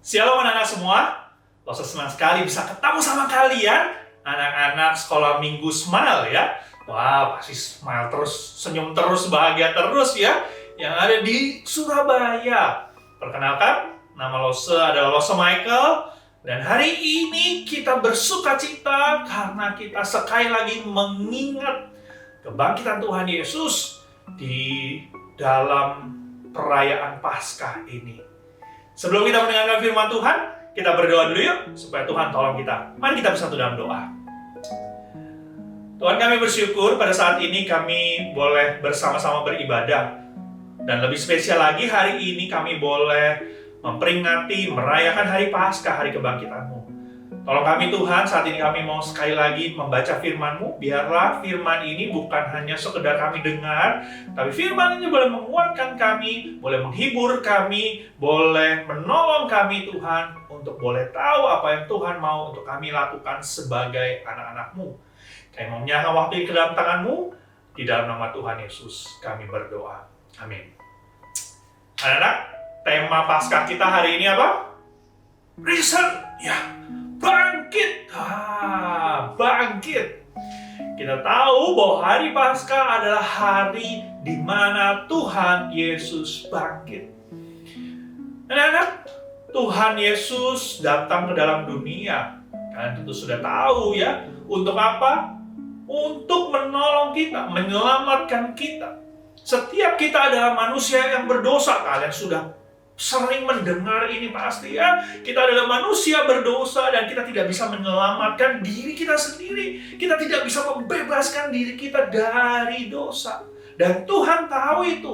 Shalom anak-anak semua. Losa senang sekali bisa ketemu sama kalian, anak-anak sekolah minggu Smile ya. Wah, pasti smile terus, senyum terus, bahagia terus ya. Yang ada di Surabaya. Perkenalkan, nama Losa adalah Losa Michael. Dan hari ini kita bersuka cita karena kita sekali lagi mengingat kebangkitan Tuhan Yesus di dalam perayaan Paskah ini. Sebelum kita mendengarkan firman Tuhan, kita berdoa dulu yuk, supaya Tuhan tolong kita. Mari kita bersatu dalam doa. Tuhan, kami bersyukur pada saat ini kami boleh bersama-sama beribadah. Dan lebih spesial lagi, hari ini kami boleh memperingati, merayakan hari Paskah, hari kebangkitan-Mu. Tolong kami Tuhan, saat ini kami mau sekali lagi membaca firman-Mu. Biarlah firman ini bukan hanya sekedar kami dengar, tapi firman ini boleh menguatkan kami, boleh menghibur kami, boleh menolong kami Tuhan, untuk boleh tahu apa yang Tuhan mau untuk kami lakukan sebagai anak-anak-Mu. Kami mau menyerahkan waktu ini ke dalam tangan-Mu, di dalam nama Tuhan Yesus kami berdoa. Amin. Anak-anak, tema Paskah kita hari ini apa? Risen, ya. Bangkit! Bangkit! Kita tahu bahwa hari Paskah adalah hari di mana Tuhan Yesus bangkit. Anak-anak, Tuhan Yesus datang ke dalam dunia. Kalian tentu sudah tahu ya, untuk apa? Untuk menolong kita, menyelamatkan kita. Setiap kita adalah manusia yang berdosa. Kalian sudah sering mendengar ini pasti ya. Kita adalah manusia berdosa dan kita tidak bisa menyelamatkan diri kita sendiri. Kita tidak bisa membebaskan diri kita dari dosa. Dan Tuhan tahu itu.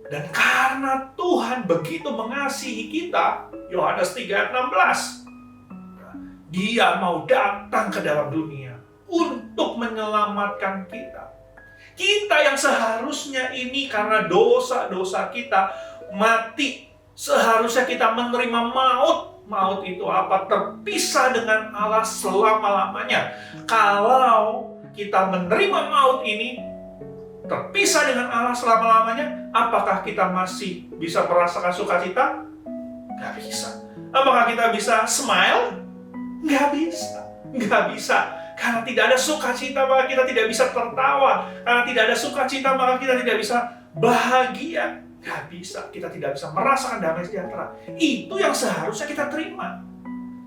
Dan karena Tuhan begitu mengasihi kita, Yohanes 3:16, Dia mau datang ke dalam dunia untuk menyelamatkan kita. Kita yang seharusnya ini karena dosa-dosa kita mati. Seharusnya kita menerima maut. Maut itu apa? Terpisah dengan Allah selama-lamanya. Kalau kita menerima maut ini, terpisah dengan Allah selama-lamanya, apakah kita masih bisa merasakan sukacita? Nggak bisa. Apakah kita bisa smile? Nggak bisa. Nggak bisa. Karena tidak ada sukacita, maka kita tidak bisa tertawa. Karena tidak ada sukacita, maka kita tidak bisa bahagia. Gak bisa, kita tidak bisa merasakan damai sejahtera. Itu yang seharusnya kita terima.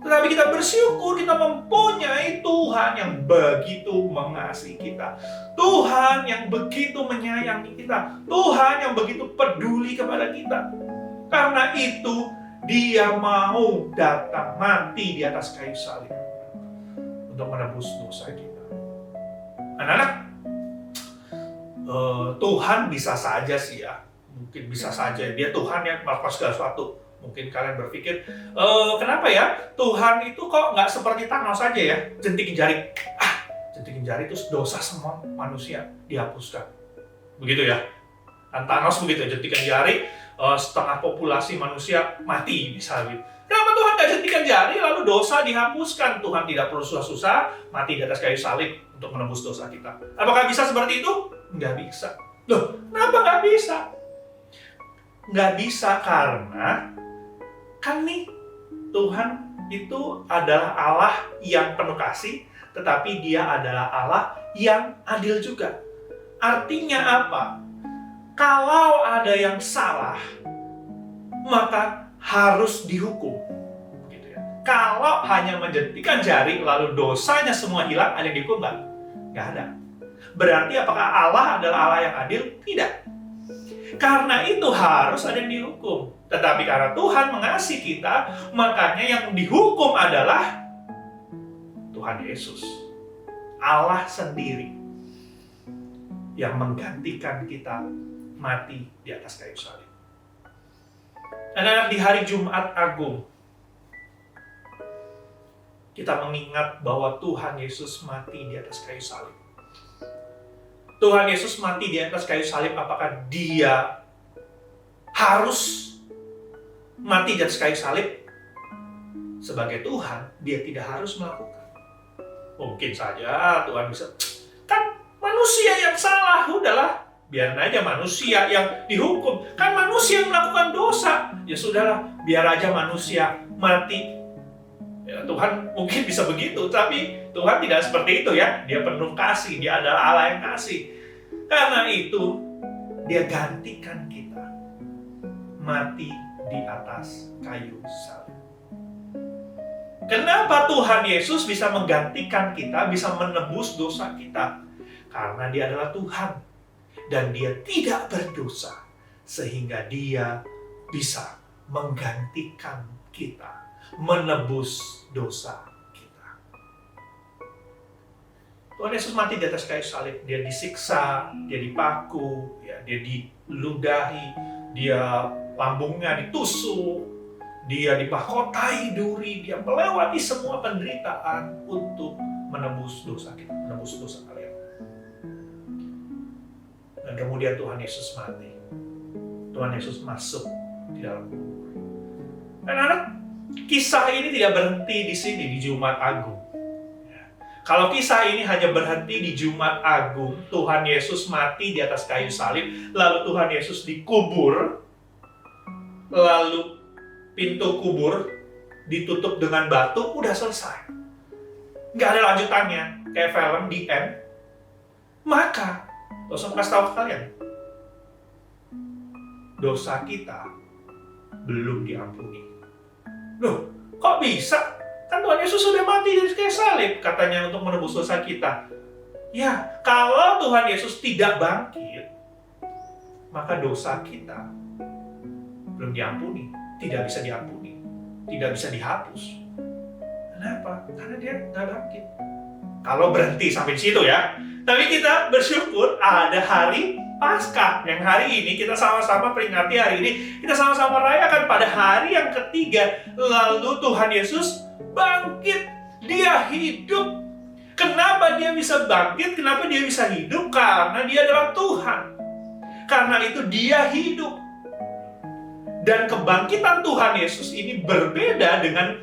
Tetapi kita bersyukur kita mempunyai Tuhan yang begitu mengasihi kita. Tuhan yang begitu menyayangi kita. Tuhan yang begitu peduli kepada kita. Karena itu Dia mau datang mati di atas kayu salib untuk menebus dosa kita. Anak-anak, Tuhan bisa saja sih ya. Mungkin bisa saja dia Tuhan yang melakukan segala sesuatu. Mungkin kalian berpikir, kenapa ya Tuhan itu kok nggak seperti Thanos saja ya, jentikin jari, jentikin jari itu dosa semua manusia dihapuskan, begitu ya? Dan Thanos begitu, jentikan jari, setengah populasi manusia mati misalnya. Kenapa Tuhan nggak jentikan jari lalu dosa dihapuskan? Tuhan tidak perlu susah-susah mati di atas kayu salib untuk menebus dosa kita. Apakah bisa seperti itu? Nggak bisa. Loh, kenapa nggak bisa? Nggak bisa karena kan nih Tuhan itu adalah Allah yang penuh kasih, tetapi Dia adalah Allah yang adil juga. Artinya apa? Kalau ada yang salah, maka harus dihukum. Gitu ya. Kalau hanya menjentikan jari lalu dosanya semua hilang, ada yang dihukum nggak? Nggak ada. Berarti apakah Allah adalah Allah yang adil? Tidak. Karena itu harus ada yang dihukum. Tetapi karena Tuhan mengasihi kita, makanya yang dihukum adalah Tuhan Yesus. Allah sendiri yang menggantikan kita mati di atas kayu salib. Anak-anak, di hari Jumat Agung, kita mengingat bahwa Tuhan Yesus mati di atas kayu salib. Tuhan Yesus mati di atas kayu salib, apakah Dia harus mati di atas kayu salib? Sebagai Tuhan, Dia tidak harus melakukan. Mungkin saja Tuhan bisa, kan manusia yang salah, udahlah, biarin aja manusia yang dihukum. Kan manusia yang melakukan dosa, ya sudahlah, biar aja manusia mati. Ya, Tuhan mungkin bisa begitu, tapi Tuhan tidak seperti itu ya. Dia penuh kasih, dia adalah Allah yang kasih. Karena itu, dia gantikan kita mati di atas kayu salib. Kenapa Tuhan Yesus bisa menggantikan kita, bisa menebus dosa kita? Karena dia adalah Tuhan. Dan dia tidak berdosa. Sehingga dia bisa menggantikan kita, menebus dosa kita. Tuhan Yesus mati di atas kayu salib. Dia disiksa, dia dipaku, ya, dia diludahi, dia lambungnya ditusuk, dia dipahkotai duri, dia melewati semua penderitaan untuk menebus dosa kita, menebus dosa kalian. Dan kemudian Tuhan Yesus mati. Tuhan Yesus masuk di dalam kubur. Anak-anak, kisah ini tidak berhenti di sini, di Jumat Agung. Kalau kisah ini hanya berhenti di Jumat Agung, Tuhan Yesus mati di atas kayu salib, lalu Tuhan Yesus dikubur, lalu pintu kubur ditutup dengan batu, udah selesai. Nggak ada lanjutannya, kayak film The End. Maka, dosa kasih tahu kalian, dosa kita belum diampuni. Loh, kok bisa? Kan Tuhan Yesus sudah mati di kayu salib, katanya untuk menebus dosa kita. Ya, kalau Tuhan Yesus tidak bangkit, maka dosa kita belum diampuni, tidak bisa diampuni, tidak bisa dihapus. Kenapa? Karena dia nggak bangkit. Kalau berhenti sampai di situ ya. Tapi kita bersyukur ada hari Paskah, yang hari ini kita sama-sama peringati hari ini, kita sama-sama rayakan pada hari yang ketiga. Lalu Tuhan Yesus bangkit, dia hidup. Kenapa dia bisa bangkit? Kenapa dia bisa hidup? Karena dia adalah Tuhan. Karena itu dia hidup. Dan kebangkitan Tuhan Yesus ini berbeda dengan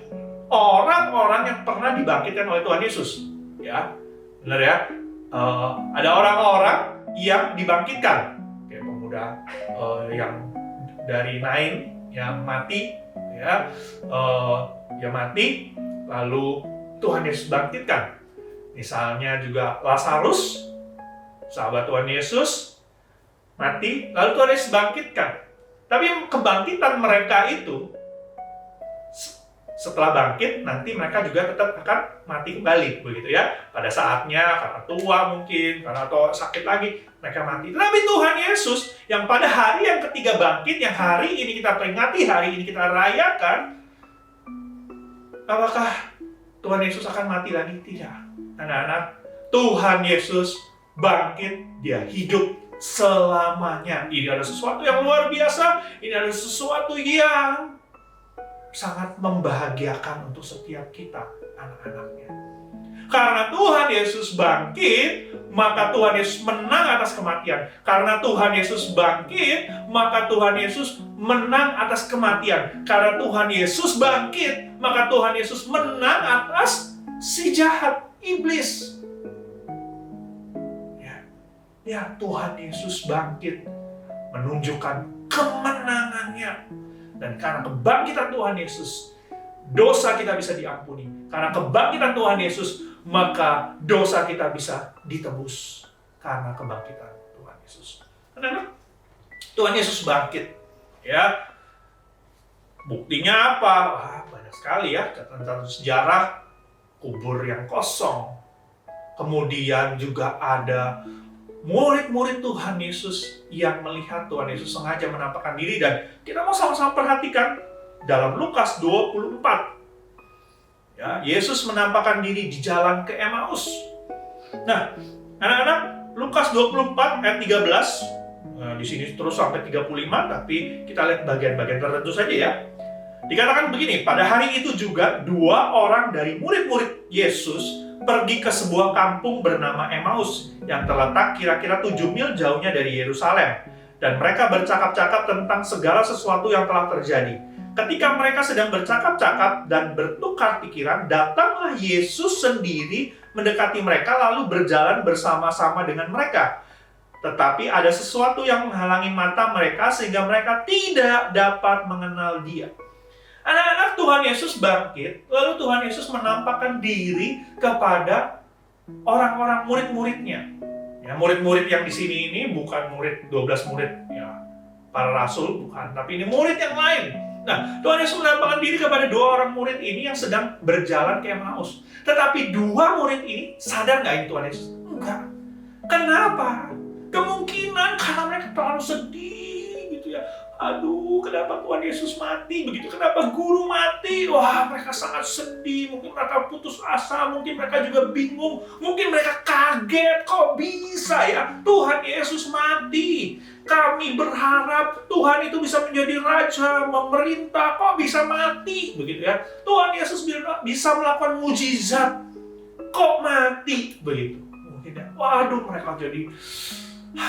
orang-orang yang pernah dibangkitkan oleh Tuhan Yesus. Ya, benar ya. Ada orang-orang yang dibangkitkan, kayak pemuda yang dari Nain yang mati, ya, yang mati, lalu Tuhan Yesus bangkitkan. Misalnya juga Lazarus, sahabat Tuhan Yesus, mati, lalu Tuhan Yesus bangkitkan. Tapi kebangkitan mereka itu, setelah bangkit, nanti mereka juga tetap akan mati kembali, begitu ya. Pada saatnya, karena tua mungkin, karena atau sakit lagi, mereka mati. Tapi Tuhan Yesus, yang pada hari yang ketiga bangkit, yang hari ini kita peringati, hari ini kita rayakan, apakah Tuhan Yesus akan mati lagi? Tidak. Anak-anak, Tuhan Yesus bangkit, dia hidup selamanya. Ini adalah sesuatu yang luar biasa, ini adalah sesuatu yang sangat membahagiakan untuk setiap kita, anak-anaknya. Karena Tuhan Yesus bangkit, maka Tuhan Yesus menang atas kematian. Karena Tuhan Yesus bangkit, maka Tuhan Yesus menang atas kematian. Karena Tuhan Yesus bangkit, maka Tuhan Yesus menang atas si jahat, iblis. Ya, Tuhan Yesus bangkit, menunjukkan kemenangannya. Dan karena kebangkitan Tuhan Yesus, dosa kita bisa diampuni. Karena kebangkitan Tuhan Yesus, maka dosa kita bisa ditebus. Karena kebangkitan Tuhan Yesus. Karena Tuhan Yesus bangkit. Ya, buktinya apa? Wah, banyak sekali ya catatan sejarah, kubur yang kosong. Kemudian juga ada murid-murid Tuhan Yesus yang melihat Tuhan Yesus sengaja menampakkan diri, dan kita mau sama-sama perhatikan dalam Lukas 24. Ya, Yesus menampakkan diri di jalan ke Emmaus. Nah, anak-anak, Lukas 24 ayat 13. Di sini terus sampai 35, tapi kita lihat bagian-bagian tertentu saja ya. Dikatakan begini, pada hari itu juga 2 orang dari murid-murid Yesus pergi ke sebuah kampung bernama Emmaus yang terletak kira-kira 7 mil jauhnya dari Yerusalem. Dan mereka bercakap-cakap tentang segala sesuatu yang telah terjadi. Ketika mereka sedang bercakap-cakap dan bertukar pikiran, datanglah Yesus sendiri mendekati mereka lalu berjalan bersama-sama dengan mereka. Tetapi ada sesuatu yang menghalangi mata mereka sehingga mereka tidak dapat mengenal Dia. Anak-anak, Tuhan Yesus bangkit, lalu Tuhan Yesus menampakkan diri kepada orang-orang murid-muridnya. Ya, murid-murid yang di sini ini bukan murid 12 murid ya, para rasul, bukan, tapi ini murid yang lain. Nah, Tuhan Yesus menampakkan diri kepada dua orang murid ini yang sedang berjalan ke Emmaus. Tetapi dua murid ini sadar nggak ini Tuhan Yesus? Enggak. Kenapa? Kemungkinan karena mereka terlalu sedih gitu ya. Aduh, kenapa Tuhan Yesus mati begitu? Kenapa guru mati? Wah, mereka sangat sedih. Mungkin mereka putus asa, mungkin mereka juga bingung, mungkin mereka kaget. Kok bisa ya Tuhan Yesus mati? Kami berharap Tuhan itu bisa menjadi raja, memerintah. Kok bisa mati begitu ya? Tuhan Yesus bisa melakukan mujizat. Kok mati begitu? Mungkin ya. Waduh, mereka jadi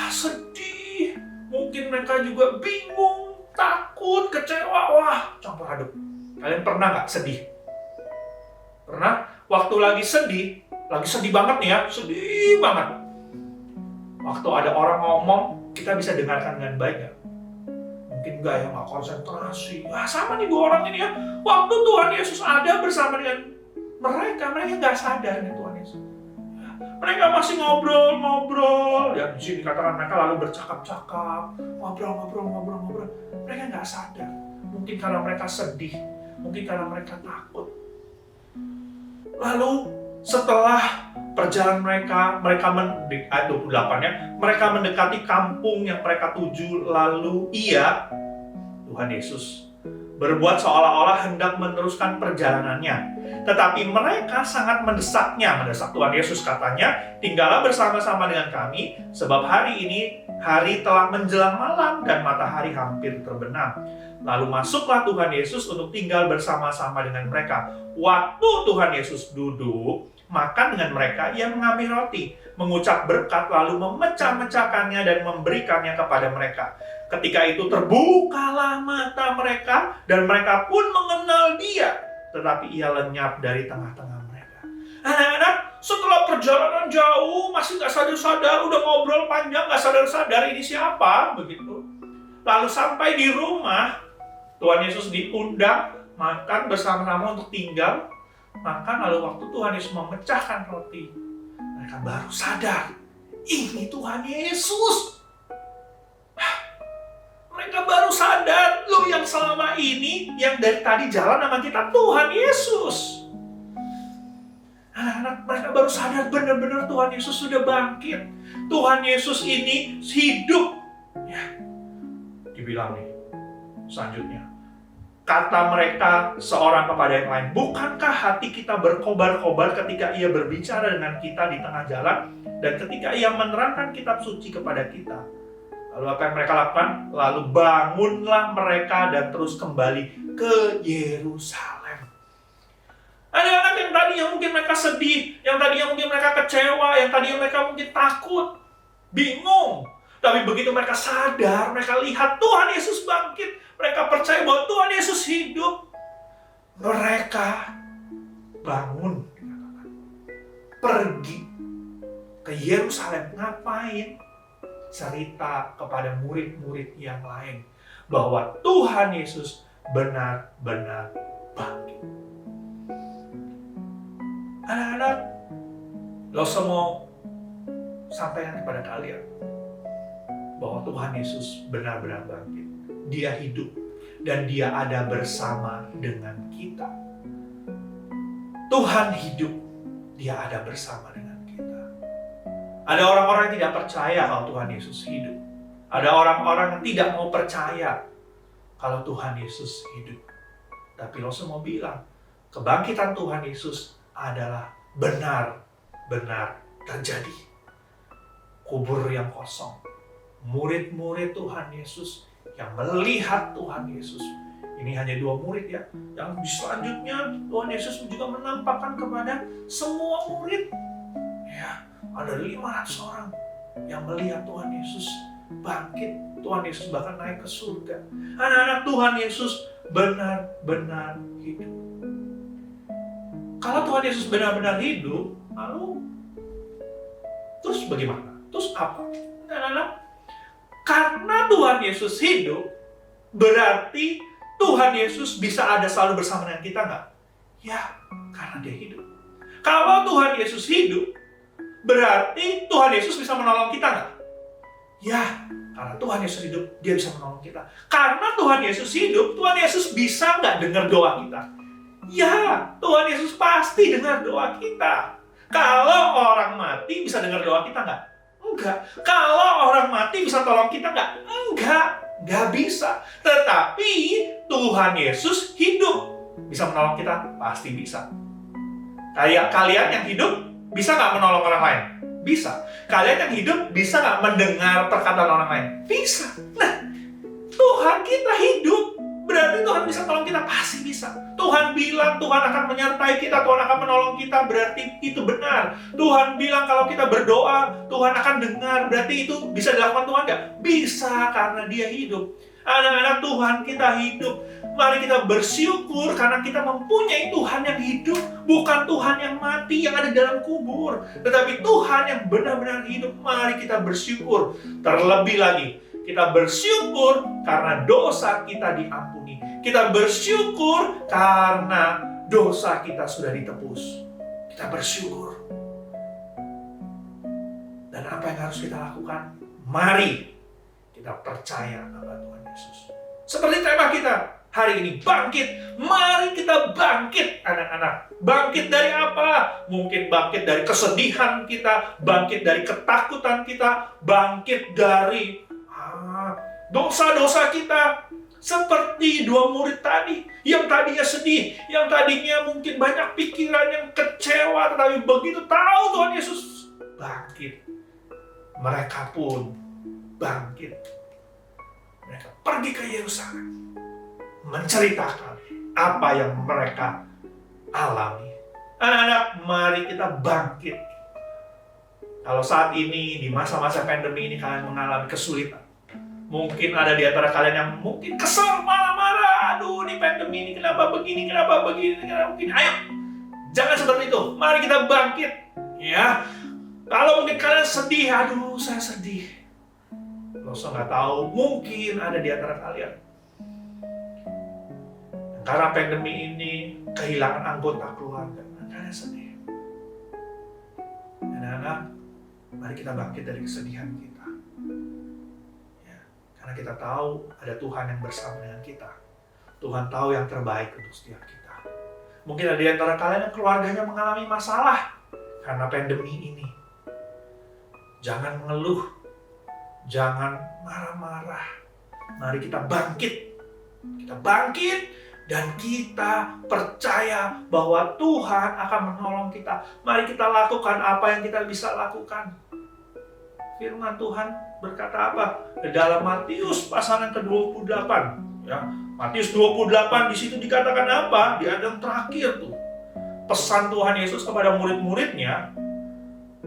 sedih. Mungkin mereka juga bingung, takut, kecewa. Wah, campur aduk. Kalian pernah nggak sedih? Pernah? Waktu lagi sedih banget nih ya, sedih banget. Waktu ada orang ngomong, kita bisa dengarkan dengan baik nggak? Mungkin nggak ya, nggak konsentrasi. Wah, sama nih dua orang ini ya. Waktu Tuhan Yesus ada bersama dengan mereka nggak sadar nih Tuhan Yesus. Mereka masih ngobrol. Ya, di sini dikatakan mereka lalu bercakap-cakap, ngobrol. Mereka nggak sadar. Mungkin karena mereka sedih, mungkin karena mereka takut. Lalu setelah perjalanan mereka ayat 28 ya, mereka mendekati kampung yang mereka tuju, lalu Tuhan Yesus berbuat seolah-olah hendak meneruskan perjalanannya. Tetapi mereka sangat mendesak Tuhan Yesus, katanya, tinggallah bersama-sama dengan kami, sebab hari ini hari telah menjelang malam dan matahari hampir terbenam. Lalu masuklah Tuhan Yesus untuk tinggal bersama-sama dengan mereka. Waktu Tuhan Yesus duduk makan dengan mereka, Ia mengambil roti, mengucap berkat, lalu memecah-mecahkannya dan memberikannya kepada mereka. Ketika itu terbukalah mata mereka dan mereka pun mengenal Dia, tetapi Ia lenyap dari tengah-tengah mereka. Anak-anak, setelah perjalanan jauh masih nggak sadar-sadar, udah ngobrol panjang nggak sadar-sadar ini siapa begitu. Lalu sampai di rumah, Tuhan Yesus diundang makan bersama-sama untuk tinggal. Makan, lalu waktu Tuhan Yesus memecahkan roti, mereka baru sadar, ini Tuhan Yesus. Mereka baru sadar, loh, yang selama ini, yang dari tadi jalan sama kita, Tuhan Yesus. Anak-anak, mereka baru sadar benar-benar Tuhan Yesus sudah bangkit. Tuhan Yesus ini hidup. Ya, dibilang nih, selanjutnya. Kata mereka seorang kepada yang lain, bukankah hati kita berkobar-kobar ketika Ia berbicara dengan kita di tengah jalan dan ketika Ia menerangkan kitab suci kepada kita? Lalu apa yang mereka lakukan? Lalu bangunlah mereka dan terus kembali ke Yerusalem. Anak-anak yang tadinya mungkin mereka sedih, yang tadinya mungkin mereka kecewa, yang tadinya mereka mungkin takut, bingung. Tapi begitu mereka sadar, mereka lihat Tuhan Yesus bangkit, mereka percaya bahwa Tuhan Yesus hidup, mereka bangun, pergi ke Yerusalem. Ngapain? Cerita kepada murid-murid yang lain bahwa Tuhan Yesus benar-benar bangkit. Anak-anak, lo semua sampaikan kepada kalian bahwa Tuhan Yesus benar-benar bangkit. Dia hidup dan Dia ada bersama dengan kita. Tuhan hidup, Dia ada bersama dengan kita. Ada orang-orang yang tidak percaya kalau Tuhan Yesus hidup. Ada orang-orang yang tidak mau percaya kalau Tuhan Yesus hidup. Tapi lo semua bilang, kebangkitan Tuhan Yesus adalah benar-benar terjadi. Kubur yang kosong, murid-murid Tuhan Yesus yang melihat Tuhan Yesus. Ini hanya 2 murid ya. Yang selanjutnya Tuhan Yesus juga menampakkan kepada semua murid. Ya, ada 500 orang yang melihat Tuhan Yesus bangkit. Tuhan Yesus bahkan naik ke surga. Anak-anak, Tuhan Yesus benar-benar hidup. Kalau Tuhan Yesus benar-benar hidup, lalu terus bagaimana? Terus apa? Anak-anak, karena Tuhan Yesus hidup, berarti Tuhan Yesus bisa ada selalu bersama dengan kita nggak? Ya, karena dia hidup. Kalau Tuhan Yesus hidup, berarti Tuhan Yesus bisa menolong kita nggak? Ya, karena Tuhan Yesus hidup, dia bisa menolong kita. Karena Tuhan Yesus hidup, Tuhan Yesus bisa nggak dengar doa kita? Ya, Tuhan Yesus pasti dengar doa kita. Kalau orang mati bisa dengar doa kita nggak? Enggak. Kalau orang mati bisa tolong kita nggak? Nggak bisa. Tetapi Tuhan Yesus hidup. Bisa menolong kita? Pasti bisa. Kayak kalian yang hidup, bisa nggak menolong orang lain? Bisa. Kalian yang hidup, bisa nggak mendengar perkataan orang lain? Bisa. Nah, Tuhan kita hidup. Berarti Tuhan bisa tolong kita? Pasti bisa. Tuhan bilang Tuhan akan menyertai kita, Tuhan akan menolong kita, berarti itu benar. Tuhan bilang kalau kita berdoa, Tuhan akan dengar, berarti itu bisa dilakukan Tuhan nggak? Bisa, karena dia hidup. Anak-anak, Tuhan kita hidup. Mari kita bersyukur karena kita mempunyai Tuhan yang hidup, bukan Tuhan yang mati, yang ada di dalam kubur, tetapi Tuhan yang benar-benar hidup. Mari kita bersyukur. Terlebih lagi, kita bersyukur karena dosa kita diampuni. Kita bersyukur karena dosa kita sudah ditebus. Kita bersyukur. Dan apa yang harus kita lakukan? Mari kita percaya kepada Tuhan Yesus. Seperti tema kita hari ini, bangkit. Mari kita bangkit, anak-anak. Bangkit dari apa? Mungkin bangkit dari kesedihan kita, bangkit dari ketakutan kita, bangkit dari dosa-dosa kita. Seperti dua murid tadi, yang tadinya sedih, yang tadinya mungkin banyak pikiran, yang kecewa, tetapi begitu tahu Tuhan Yesus bangkit, mereka pun bangkit. Mereka pergi ke Yerusalem, menceritakan apa yang mereka alami. Anak-anak, mari kita bangkit. Kalau saat ini, di masa-masa pandemi ini, kalian mengalami kesulitan. Mungkin ada di antara kalian yang mungkin kesel, marah-marah. Aduh, ini pandemi ini kenapa begini, kenapa begini. Ayo, jangan seperti itu. Mari kita bangkit. Ya, kalau mungkin kalian sedih, aduh, saya sedih. Saya nggak tahu, mungkin ada di antara kalian karena pandemi ini kehilangan anggota keluarga. Kalian sedih. Anak-anak, mari kita bangkit dari kesedihan kita. Karena kita tahu ada Tuhan yang bersama dengan kita. Tuhan tahu yang terbaik untuk setiap kita. Mungkin ada di antara kalian yang keluarganya mengalami masalah karena pandemi ini. Jangan mengeluh, jangan marah-marah. Mari kita bangkit. Kita bangkit dan kita percaya bahwa Tuhan akan menolong kita. Mari kita lakukan apa yang kita bisa lakukan. Firman Tuhan berkata apa? Di dalam Matius pasal yang ke-28. Ya, Matius 28 di situ dikatakan apa? Di ayat yang terakhir tuh. Pesan Tuhan Yesus kepada murid-muridnya.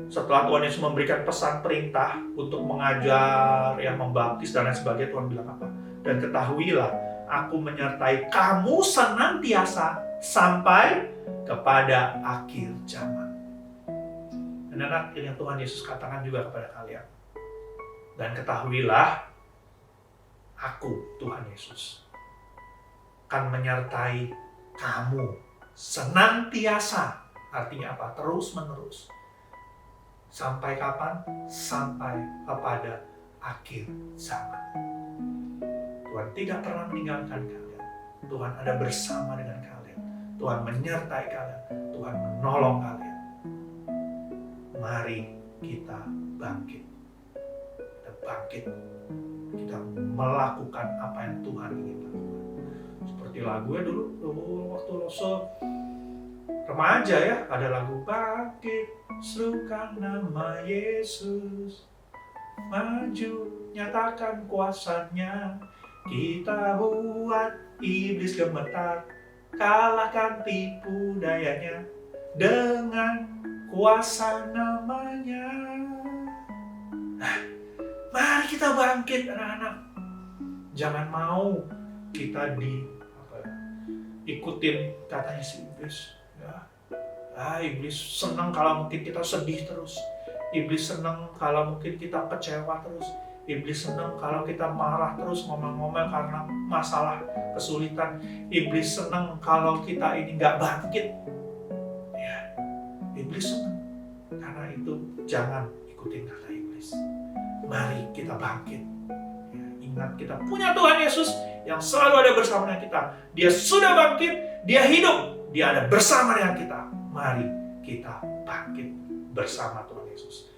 Setelah Tuhan Yesus memberikan pesan perintah untuk mengajar, yang membaptis dan lain sebagainya, Tuhan bilang apa? Dan ketahuilah, aku menyertai kamu senantiasa sampai kepada akhir zaman. Dan anak yang Tuhan Yesus katakan juga kepada kalian. Dan ketahuilah, aku, Tuhan Yesus, akan menyertai kamu senantiasa. Artinya apa? Terus menerus. Sampai kapan? Sampai kepada akhir zaman. Tuhan tidak pernah meninggalkan kalian. Tuhan ada bersama dengan kalian. Tuhan menyertai kalian. Tuhan menolong kalian. Mari kita bangkit. Kita bangkit. Kita melakukan apa yang Tuhan ingin lakukan. Seperti lagunya dulu waktu Loso remaja ya, ada lagu bangkit, serukan nama Yesus, maju, nyatakan kuasanya, kita buat iblis gemetar, kalahkan tipu dayanya, dengan kuasa namanya. Nah, mari kita bangkit anak-anak. Jangan mau kita ikutin katanya si iblis. Ya. Iblis senang kalau mungkin kita sedih terus. Iblis senang kalau mungkin kita kecewa terus. Iblis senang kalau kita marah terus, ngomel-ngomel karena masalah, kesulitan. Iblis senang kalau kita ini nggak bangkit. Ya, iblis senang. Karena itu jangan ikutin kata iblis. Mari kita bangkit. Ya, ingat kita punya Tuhan Yesus yang selalu ada bersama dengan kita. Dia sudah bangkit, dia hidup, dia ada bersama dengan kita. Mari kita bangkit bersama Tuhan Yesus.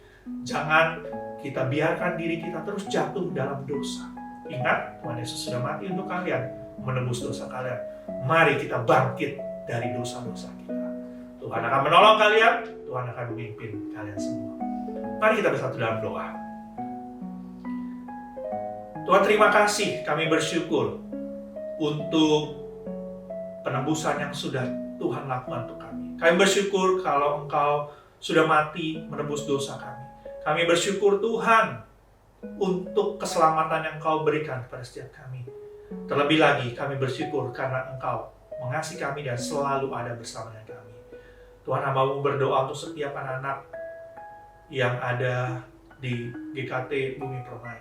Jangan kita biarkan diri kita terus jatuh dalam dosa. Ingat, Tuhan Yesus sudah mati untuk kalian, menebus dosa kalian. Mari kita bangkit dari dosa-dosa kita. Tuhan akan menolong kalian, Tuhan akan memimpin kalian semua. Mari kita bersatu dalam doa. Tuhan, terima kasih, kami bersyukur untuk penebusan yang sudah Tuhan lakukan untuk kami. Kami bersyukur kalau Engkau sudah mati menebus dosa kami. Kami bersyukur Tuhan untuk keselamatan yang Engkau berikan kepada setiap kami. Terlebih lagi kami bersyukur karena Engkau mengasihi kami dan selalu ada bersama dengan kami. Tuhan, hamba-Mu berdoa untuk setiap anak-anak yang ada di GKT Bumi Permai.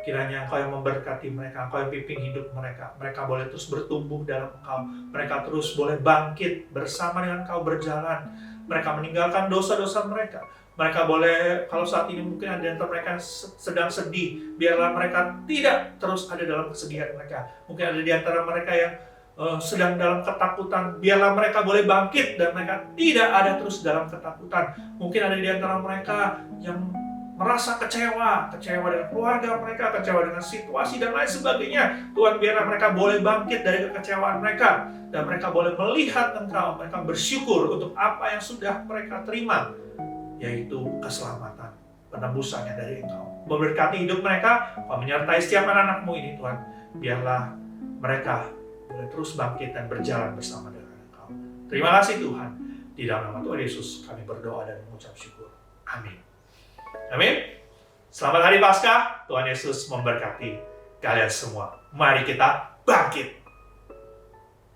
Kiranya Engkau yang memberkati mereka, Engkau yang pimpin hidup mereka. Mereka boleh terus bertumbuh dalam Engkau. Mereka terus boleh bangkit bersama dengan Engkau berjalan. Mereka meninggalkan dosa-dosa mereka. Mereka boleh, kalau saat ini mungkin ada di antara mereka sedang sedih, biarlah mereka tidak terus ada dalam kesedihan mereka. Mungkin ada di antara mereka yang sedang dalam ketakutan, biarlah mereka boleh bangkit dan mereka tidak ada terus dalam ketakutan. Mungkin ada di antara mereka yang merasa kecewa dengan keluarga mereka, kecewa dengan situasi dan lain sebagainya. Tuhan, biarlah mereka boleh bangkit dari kekecewaan mereka dan mereka boleh melihat Engkau, mereka bersyukur untuk apa yang sudah mereka terima, yaitu keselamatan, penebusannya dari Engkau. Memberkati hidup mereka, Kau menyertai setiap anak-anak-Mu ini Tuhan. Biarlah mereka boleh terus bangkit dan berjalan bersama dengan Engkau. Terima kasih Tuhan. Di dalam nama Tuhan Yesus kami berdoa dan mengucap syukur. Amin. Amin. Selamat Hari Paskah. Tuhan Yesus memberkati kalian semua. Mari kita bangkit.